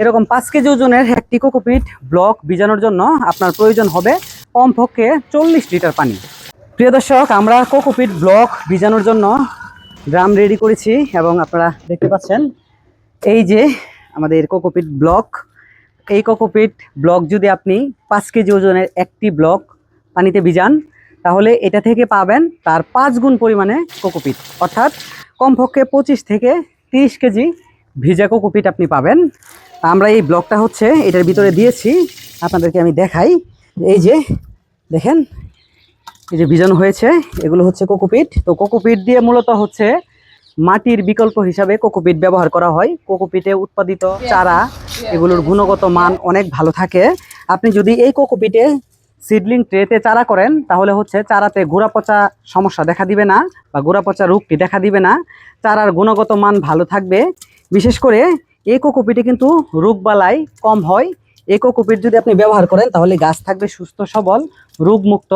এরকম 5 কেজি ওজনের একটি কোকোপিট ব্লক বীজানোর জন্য আপনার প্রয়োজন হবে কমপক্ষে 40 লিটার পানি। প্রিয় দর্শক, আমরা কোকোপিট ব্লক বীজানোর জন্য ড্রাম রেডি করেছি এবং আপনারা দেখতে পাচ্ছেন এই যে আমাদের কোকোপিট ব্লক। এই কোকোপিট ব্লক যদি আপনি 5 কেজি ওজনের একটি ব্লক পানিতে ভিজান তাহলে এটা থেকে পাবেন তার 5 গুণ পরিমাণে কোকোপিট, অর্থাৎ কমপক্ষে 25 থেকে 30 কেজি ভিজা কোকোপিট আপনি পাবেন। আমরা এই ব্লকটা হচ্ছে এটার ভিতরে দিয়েছি, আপনাদেরকে আমি দেখাই। এই যে দেখেন, এই যে ভিজানো হয়েছে, এগুলো হচ্ছে কোকোপিট। তো কোকোপিট দিয়ে মূলত হচ্ছে মাটির বিকল্প হিসাবে কোকোপিট ব্যবহার করা হয়। কোকোপিটে উৎপাদিত চারা এগুলোর গুণগত মান অনেক ভালো থাকে। আপনি যদি এই কোকোপিটে সিডলিং ট্রেতে চারা করেন তাহলে হচ্ছে চারাতে গোড়া পচা সমস্যা দেখা দিবে না বা গোড়া পচা রোগটি দেখা দিবে না। চারার গুণগত মান ভালো থাকবে। বিশেষ করে এই কোকোপিটে কিন্তু রোগবালাই কম হয়। এই কোকোপিট যদি আপনি ব্যবহার করেন তাহলে গাছ থাকবে সুস্থ সবল, রোগমুক্ত।